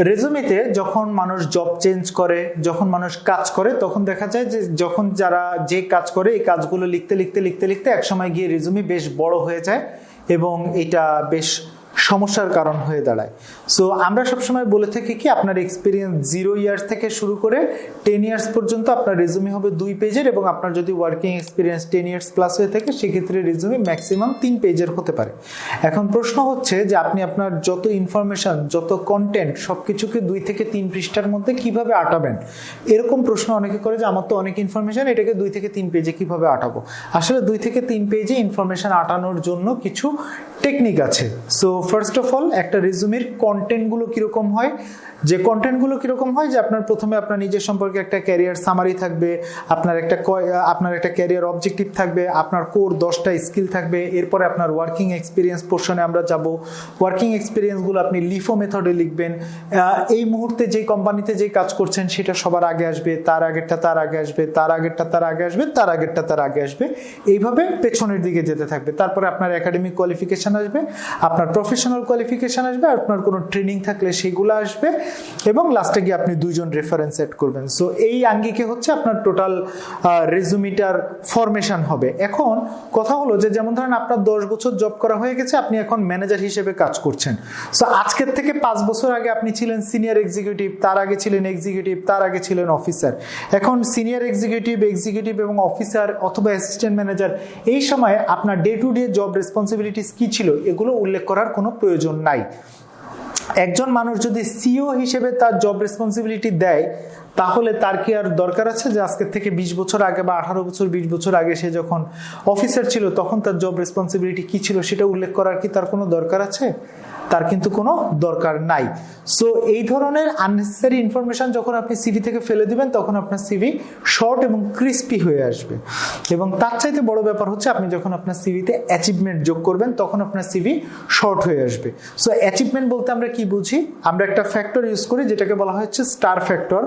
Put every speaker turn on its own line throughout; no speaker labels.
রেজুমিতে যখন মানুষ job change করে, যখন মানুষ কাজ করে, তখন দেখা যায় যে যখন যারা যে কাজ করে এই কাজগুলো লিখতে লিখতে লিখতে লিখতে একসময় গিয়ে রেজুমি বেশ বড় হয়ে যায় এবং এটা বেশ সমস্যার কারণ হয়ে দাঁড়ায়। সো আমরা সবসময় বলে থাকি কি আপনার এক্সপিরিয়েন্স 0 ইয়ার্স থেকে শুরু করে 10 ইয়ার্স পর্যন্ত আপনার রেজুমি হবে 2 পেজের, এবং আপনার যদি ওয়ার্কিং এক্সপিরিয়েন্স 10 ইয়ার্স প্লাস হয়ে থাকে সেক্ষেত্রে রেজুমি ম্যাক্সিমাম 3 পেজের হতে পারে। এখন প্রশ্ন হচ্ছে যে আপনি আপনার যত ইনফরমেশন, যত কন্টেন্ট সবকিছুকে 2 থেকে 3 পৃষ্ঠার মধ্যে কিভাবে আটাবেন, এরকম প্রশ্ন অনেকে করে যে আমার তো অনেক ইনফরমেশন, এটাকে 2 থেকে 3 পেজে কিভাবে আটাবো। আসলে 2 থেকে 3 পেজে ইনফরমেশন আটানোর জন্য কিছু টেকনিক আছে। সো ফার্স্ট অফ অল একটা রেজুমির কন্টেন্টগুলো কিরকম হয়, যে কন্টেন্টগুলো কিরকম হয় যে আপনার প্রথমে আপনার নিজের সম্পর্কে একটা ক্যারিয়ার সামারি থাকবে, আপনার একটা ক্যারিয়ার অবজেক্টিভ থাকবে, আপনার কোর 10টা স্কিল থাকবে, এরপরে আপনার ওয়ার্কিং এক্সপিরিয়েন্স পোর্শনে আমরা যাব। ওয়ার্কিং এক্সপিরিয়েন্সগুলো আপনি লিফো মেথডে লিখবেন। এই মুহূর্তে যে কোম্পানিতে যে কাজ করছেন সেটা সবার আগে আসবে, তার আগেরটা তার আগে আসবে, তার আগেরটা তার আগে আসবে, তার আগেরটা তার আগে আসবে, এইভাবে পেছনের দিকে যেতে থাকবে। তারপরে আপনার একাডেমিক কোয়ালিফিকেশন আসবে, আপনার প্রফেশনাল কোয়ালিফিকেশন আসবে, আপনার কোনো ট্রেনিং থাকলে সেগুলো আসবে, এবং লাস্টে গিয়ে আপনি 2 জন রেফারেন্স সেট করবেন। সো এই আঙ্গিকে হচ্ছে আপনার টোটাল রেজুমিটার ফরমেশন হবে। এখন কথা হলো যে যেমন ধরেন আপনার 10 বছর জব করা হয়ে গেছে, আপনি এখন ম্যানেজার হিসেবে কাজ করছেন। সো আজকের থেকে 5 বছর আগে আপনি ছিলেন সিনিয়র এক্সিকিউটিভ, তার আগে ছিলেন এক্সিকিউটিভ, তার আগে ছিলেন অফিসার। এখন সিনিয়র এক্সিকিউটিভ এবং অফিসার অথবা অ্যাসিস্ট্যান্ট ম্যানেজার, এই সময় আপনার day to day job responsibilities কি ছিল এগুলো উল্লেখ করার কোনো প্রয়োজন নাই। একজন মানুষ যদি সিইও হিসেবে তার জব রেসপন্সিবিলিটি দেয়, তাহলে তার কি আর দরকার আছে যে আজকের থেকে 20 বছর আগে বা 18 বছর 20 বছর আগে সে যখন অফিসার ছিল তখন তার জব রেসপন্সিবিলিটি কি ছিল সেটা উল্লেখ করার কি তার কোনো দরকার আছে? তার কিন্তু কোনো দরকার নাই। সো এই ধরনের আননেসেসারি ইনফরমেশন যখন আপনি সিভি থেকে ফেলে দিবেন তখন আপনার সিভি শর্ট এবং ক্রিস্পি হয়ে আসবে। এবং তার চাইতে বড় ব্যাপার হচ্ছে আপনি যখন আপনার সিভিতে অ্যাচিভমেন্ট যোগ করবেন তখন আপনার সিভি শর্ট হয়ে আসবে। সো অ্যাচিভমেন্ট বলতে আমরা কি বুঝি? আমরা একটা ফ্যাক্টর ইউজ করি যেটাকে বলা হচ্ছে star factor.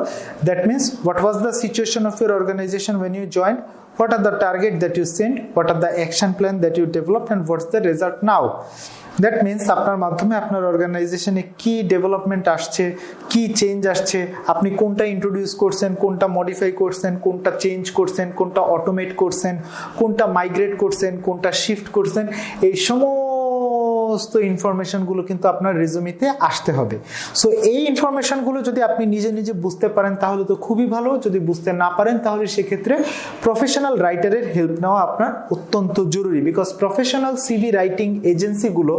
That means what was the situation of your organization when you joined, what are the target that you set, what are the action plan that you developed, and what's the result now. That means আপনার মাধ্যমে আপনার অর্গানাইজেশনে কি development আসছে, কি change আসছে, আপনি কোনটা ইন্ট্রোডিউস করছেন, কোনটা মডিফাই করছেন, কোনটা চেঞ্জ করছেন, কোনটা অটোমেট করছেন, কোনটা মাইগ্রেট করছেন, কোনটা শিফট করছেন, এই সমস্ত ইনফরমেশনগুলো কিন্তু আপনার রেজুমিতে আসতে হবে। সো এই ইনফরমেশনগুলো যদি আপনি নিজে নিজে বুঝতে পারেন তাহলে তো খুবই ভালো, যদি বুঝতে না পারেন তাহলে সেক্ষেত্রে প্রফেশনাল রাইটারের হেল্প নেওয়া আপনার অত্যন্ত জরুরি। বিকজ প্রফেশনাল সিভি রাইটিং এজেন্সিগুলো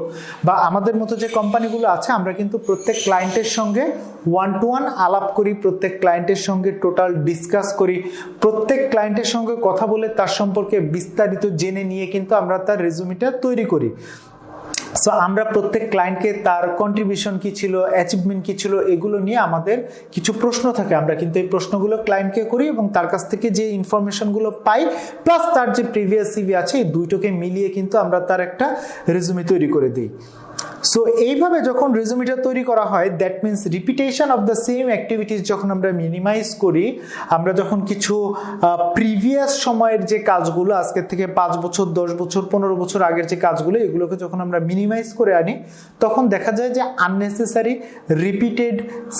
বা আমাদের মতো যে কোম্পানিগুলো আছে, আমরা কিন্তু প্রত্যেক ক্লায়েন্টের সঙ্গে 1-to-1 আলাপ করি, প্রত্যেক ক্লায়েন্টের সঙ্গে টোটাল ডিসকাস করি, প্রত্যেক ক্লায়েন্টের সঙ্গে কথা বলে তার সম্পর্কে বিস্তারিত জেনে নিয়ে কিন্তু আমরা তার রেজুমিটা তৈরি করি। সো আমরা প্রত্যেক ক্লায়েন্টকে তার কন্ট্রিবিউশন কি ছিল, অ্যাচিভমেন্ট কি ছিল, এগুলো নিয়ে আমাদের কিছু প্রশ্ন থাকে। আমরা কিন্তু এই প্রশ্নগুলো ক্লায়েন্টকে করি এবং তার কাছ থেকে যে ইনফরমেশনগুলো পাই প্লাস তার যে প্রিভিয়াস সিভি আছে, এই দুইটাকে মিলিয়ে কিন্তু আমরা তার একটা রেজুমি তৈরি করে দিই। সো এইভাবে যখন রেজুমিটা তৈরি করা হয়, that means repetition of the same activities যখন আমরা মিনিমাইজ করি, আমরা যখন কিছু প্রিভিয়াস সময়ের যে কাজগুলো আজকের থেকে 5 বছর 10 বছর 15 বছর আগের যে কাজগুলো, এগুলোকে যখন আমরা মিনিমাইজ করে আনি, তখন দেখা যায় যে unnecessary repeated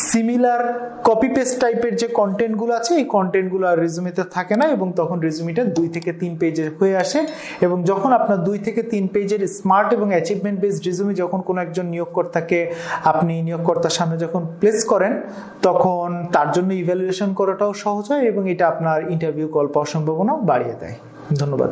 similar copy paste টাইপের যে কন্টেন্টগুলো আছে এই কন্টেন্টগুলো আর রেজুমিতে থাকে না, এবং তখন রেজুমিটা 2 থেকে 3 পেজের হয়ে আসে। এবং যখন আপনার 2 থেকে 3 পেজের স্মার্ট এবং অ্যাচিভমেন্ট বেসড রেজুমি যখন কোনো একজন নিয়োগকর্তাকে আপনি নিয়োগকর্তার সামনে যখন প্লেস করেন, তখন তার জন্য ইভ্যালুয়েশন করাটাও সহজ হয় এবং এটা আপনার ইন্টারভিউ কল পাওয়ার সম্ভাবনাও বাড়িয়ে দেয়। ধন্যবাদ।